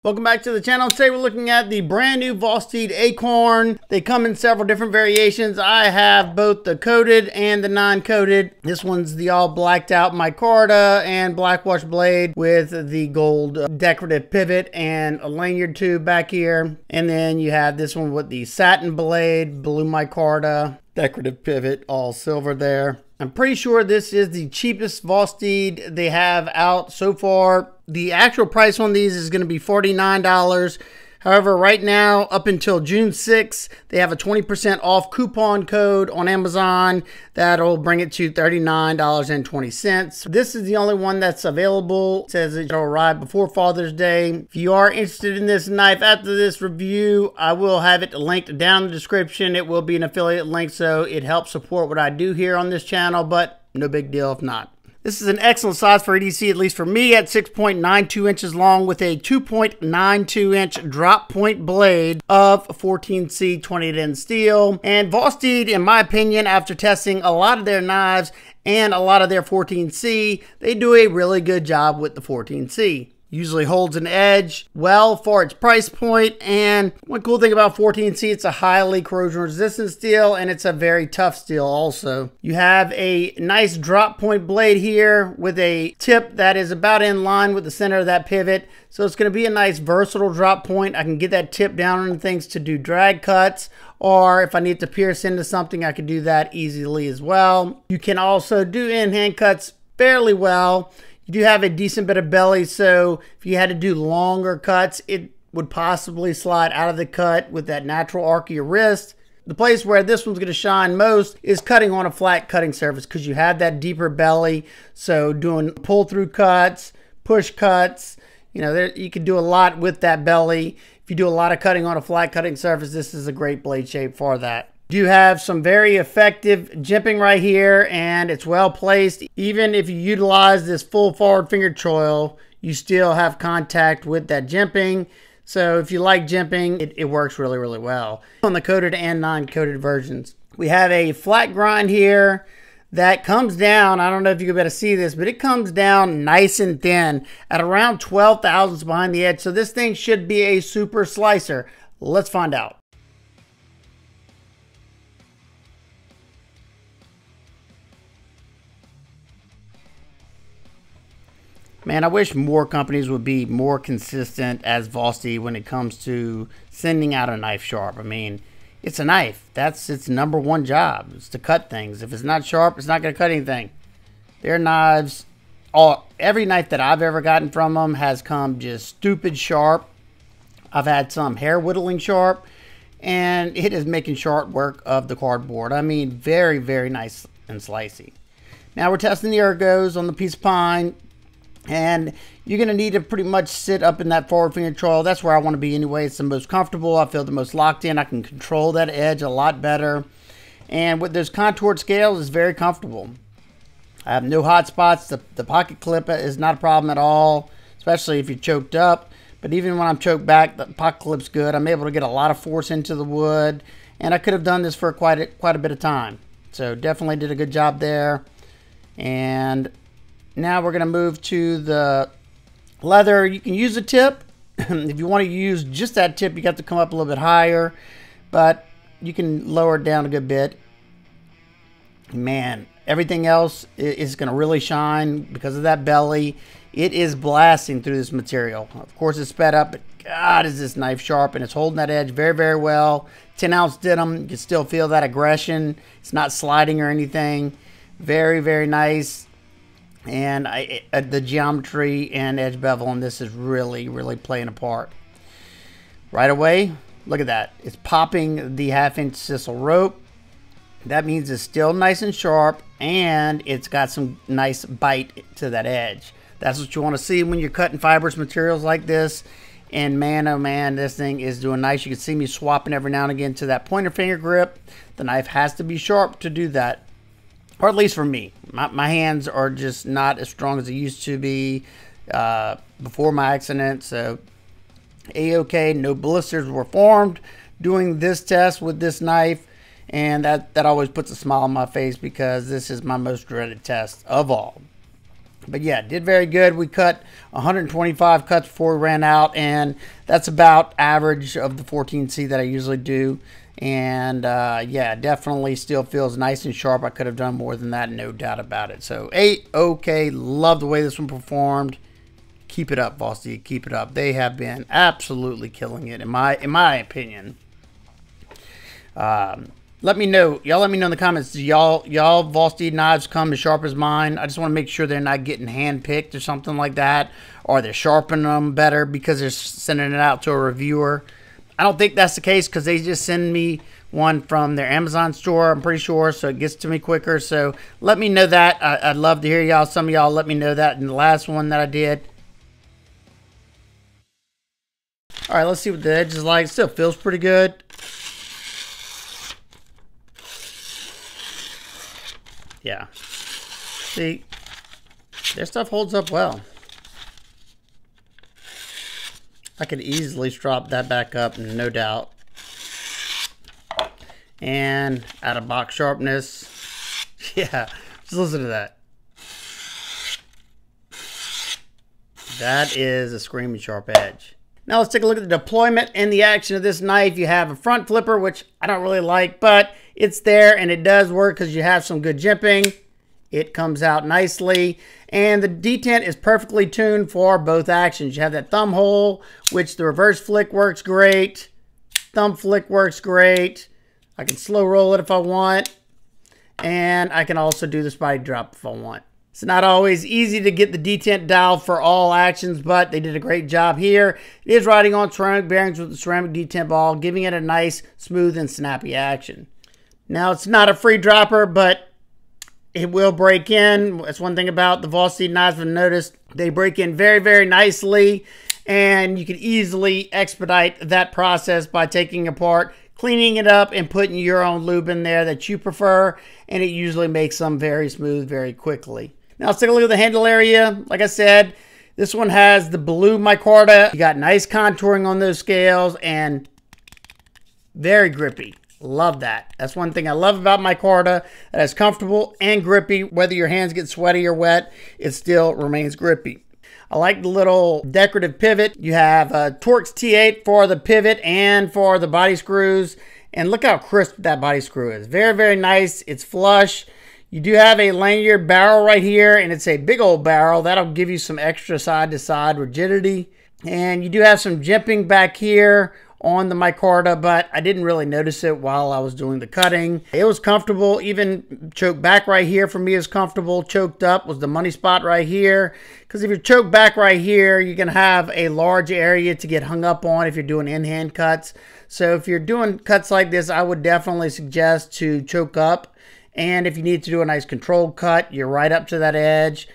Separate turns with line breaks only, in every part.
Welcome back to the channel. Today we're looking at the brand new Vosteed Acorn. They come in several different variations. I have both the coated and the non-coated. This one's the all blacked out micarta and black wash blade with the gold decorative pivot and a lanyard tube back here. And then you have this one with the satin blade, blue micarta, decorative pivot, all silver there. I'm pretty sure this is the cheapest Vosteed they have out so far. The actual price on these is going to be $49. However, right now, up until June 6th, they have a 20% off coupon code on Amazon. That'll bring it to $39.20. This is the only one that's available. It says it'll arrive before Father's Day. If you are interested in this knife after this review, I will have it linked down in the description. It will be an affiliate link, so it helps support what I do here on this channel, but no big deal if not. This is an excellent size for EDC, at least for me, at 6.92 inches long with a 2.92 inch drop point blade of 14C 2010 steel. And Vosteed, in my opinion, after testing a lot of their knives and a lot of their 14C, they do a really good job with the 14C. Usually holds an edge well for its price point, and one cool thing about 14C, it's a highly corrosion resistant steel and it's a very tough steel also. You have a nice drop point blade here with a tip that is about in line with the center of that pivot, so it's going to be a nice versatile drop point. I can get that tip down on things to do drag cuts, or if I need to pierce into something, I can do that easily as well. You can also do in-hand cuts fairly well. You do have a decent bit of belly, so if you had to do longer cuts, it would possibly slide out of the cut with that natural arc of your wrist. The place where this one's going to shine most is cutting on a flat cutting surface because you have that deeper belly. So doing pull-through cuts, push cuts, you know, you can do a lot with that belly. If you do a lot of cutting on a flat cutting surface, this is a great blade shape for that. You have some very effective jimping right here, and it's well placed. Even if you utilize this full forward finger choil, you still have contact with that jimping. So if you like jimping, it works really, really well on the coated and non-coated versions. We have a flat grind here that comes down. I don't know if you can better see this, but it comes down nice and thin at around 12 thousandths behind the edge. So this thing should be a super slicer. Let's find out. Man, I wish more companies would be more consistent as Vosteed when it comes to sending out a knife sharp. I mean, it's a knife. That's its #1 job. It's to cut things. If it's not sharp, it's not going to cut anything. Their knives, every knife that I've ever gotten from them has come just stupid sharp. I've had some hair whittling sharp, and it is making short work of the cardboard. I mean, very, very nice and slicey. Now we're testing the ergos on the piece of pine. And you're going to need to pretty much sit up in that forward finger choil. That's where I want to be anyway. It's the most comfortable. I feel the most locked in. I can control that edge a lot better. And with those contoured scales, it's very comfortable. I have no hot spots. The pocket clip is not a problem at all, especially if you're choked up. But even when I'm choked back, the pocket clip's good. I'm able to get a lot of force into the wood. And I could have done this for quite a bit of time. So definitely did a good job there. And now we're going to move to the leather. You can use a tip. If you want to use just that tip, you got to come up a little bit higher, but you can lower it down a good bit. Man, everything else is going to really shine because of that belly. It is blasting through this material. Of course, it's sped up, but God, is this knife sharp, and it's holding that edge very, very well. 10-ounce denim, you can still feel that aggression. It's not sliding or anything. Very, very nice. And the geometry and edge bevel on this is really, really playing a part. Right away, look at that. It's popping the 1/2-inch sisal rope. That means it's still nice and sharp, and it's got some nice bite to that edge. That's what you want to see when you're cutting fibrous materials like this. And man, oh man, this thing is doing nice. You can see me swapping every now and again to that pointer finger grip. The knife has to be sharp to do that. Or at least for me. My hands are just not as strong as they used to be before my accident. So, A-okay, no blisters were formed doing this test with this knife. And that always puts a smile on my face because this is my most dreaded test of all. But yeah, did very good. We cut 125 cuts before we ran out, and that's about average of the 14C that I usually do. And yeah, definitely still feels nice and sharp. I could have done more than that, no doubt about it. So okay, love the way this one performed. Keep it up, Vosteed. Keep it up. They have been absolutely killing it, in my opinion. Let me know. Y'all let me know in the comments. Do y'all Vosteed knives come as sharp as mine? I just want to make sure they're not getting hand-picked or something like that. Or they're sharpening them better because they're sending it out to a reviewer. I don't think that's the case because they just send me one from their Amazon store, I'm pretty sure, so it gets to me quicker. So let me know that. I'd love to hear y'all. Some of y'all let me know that in the last one that I did. All right, let's see what the edge is like. Still feels pretty good. Yeah. See, their stuff holds up well. I could easily strop that back up, no doubt. And out of box sharpness. Yeah, just listen to that. That is a screaming sharp edge. Now let's take a look at the deployment and the action of this knife. You have a front flipper, which I don't really like, but it's there and it does work because you have some good jimping. It comes out nicely, and the detent is perfectly tuned for both actions. You have that thumb hole, which the reverse flick works great. Thumb flick works great. I can slow roll it if I want, and I can also do the spotty drop if I want. It's not always easy to get the detent dialed for all actions, but they did a great job here. It is riding on ceramic bearings with the ceramic detent ball, giving it a nice, smooth, and snappy action. Now, it's not a free dropper, but it will break in. That's one thing about the Vosteed knives I've noticed. They break in very, very nicely, and you can easily expedite that process by taking apart, cleaning it up, and putting your own lube in there that you prefer, and it usually makes them very smooth very quickly. Now let's take a look at the handle area. Like I said, this one has the blue micarta. You got nice contouring on those scales and very grippy. Love that. That's one thing I love about micarta. That is comfortable and grippy. Whether your hands get sweaty or wet, it still remains grippy. I like the little decorative pivot. You have a Torx T8 for the pivot and for the body screws. And look how crisp that body screw is. Very, very nice. It's flush. You do have a lanyard barrel right here, and it's a big old barrel. That'll give you some extra side-to-side rigidity. And you do have some jimping back here on the micarta, but I didn't really notice it while I was doing the cutting. It was comfortable. Even choke back right here for me is comfortable. Choked up was the money spot right here. Because if you choke back right here, you're going to have a large area to get hung up on if you're doing in-hand cuts. So if you're doing cuts like this, I would definitely suggest to choke up. And if you need to do a nice controlled cut, you're right up to that edge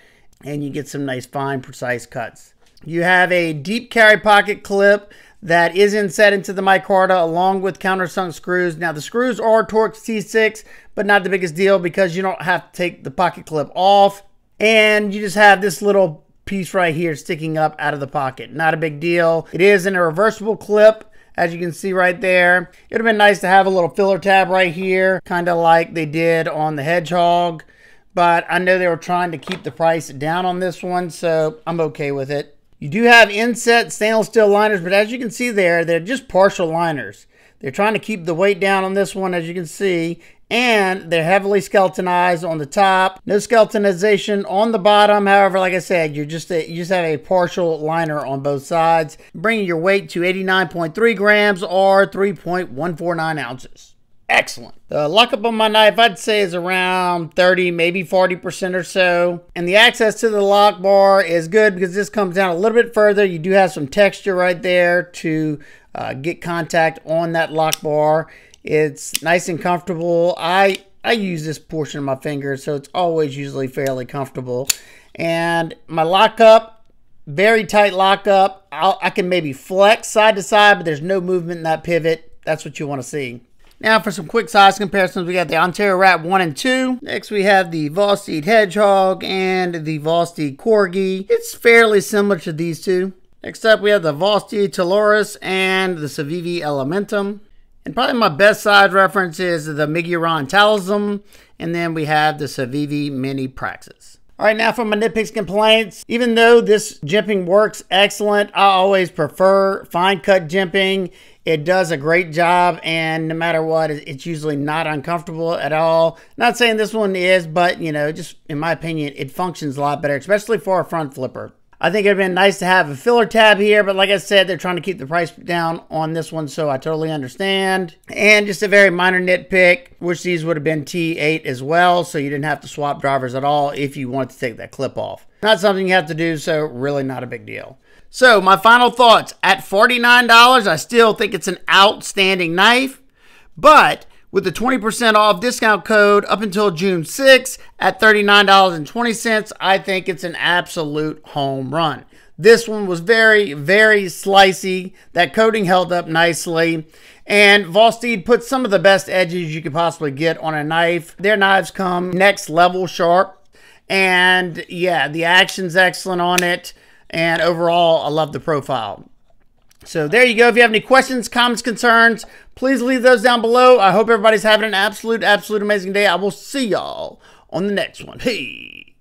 and you get some nice fine precise cuts. You have a deep carry pocket clip that is inset into the micarta along with countersunk screws. Now the screws are Torx T6, but not the biggest deal because you don't have to take the pocket clip off. And you just have this little piece right here sticking up out of the pocket. Not a big deal. It is in a reversible clip. As you can see right there, it would have been nice to have a little filler tab right here, kind of like they did on the Hedgehog. But I know they were trying to keep the price down on this one, so I'm okay with it. You do have inset stainless steel liners, but as you can see there, they're just partial liners. They're trying to keep the weight down on this one, as you can see, and they're heavily skeletonized on the top. No skeletonization on the bottom. However, like I said, you just have a partial liner on both sides, bringing your weight to 89.3 grams or 3.149 ounces. Excellent. The lockup on my knife, I'd say, is around 30, maybe 40% or so. And the access to the lock bar is good because this comes down a little bit further. You do have some texture right there to get contact on that lock bar. It's nice and comfortable. I use this portion of my finger, so it's always usually fairly comfortable. And my lockup, very tight lockup. I can maybe flex side to side, but there's no movement in that pivot. That's what you want to see. Now for some quick size comparisons, we got the Ontario Rat 1 and 2. Next we have the Vosteed Hedgehog and the Vosteed Corgi. It's fairly similar to these two. Next up we have the Vosteed Tellurus and the Civivi Elementum. And probably my best size reference is the Miguron Talisman, and then we have the Civivi Mini Praxis. All right, now for my nitpicks complaints. Even though this jimping works excellent, I always prefer fine cut jimping. It does a great job, and no matter what, it's usually not uncomfortable at all. Not saying this one is, but you know, just in my opinion, it functions a lot better, especially for a front flipper. I think it'd been nice to have a filler tab here, but like I said, they're trying to keep the price down on this one, so I totally understand. And just a very minor nitpick, wish these would have been T8 as well, so you didn't have to swap drivers at all if you wanted to take that clip off. Not something you have to do, so really not a big deal. So my final thoughts, at $49, I still think it's an outstanding knife, but with the 20% off discount code up until June 6th at $39.20, I think it's an absolute home run. This one was very, very slicey. That coating held up nicely. And Vosteed put some of the best edges you could possibly get on a knife. Their knives come next level sharp. And yeah, the action's excellent on it. And overall, I love the profile. So there you go. If you have any questions, comments, concerns, please leave those down below. I hope everybody's having an absolute amazing day. I will see y'all on the next one. Hey.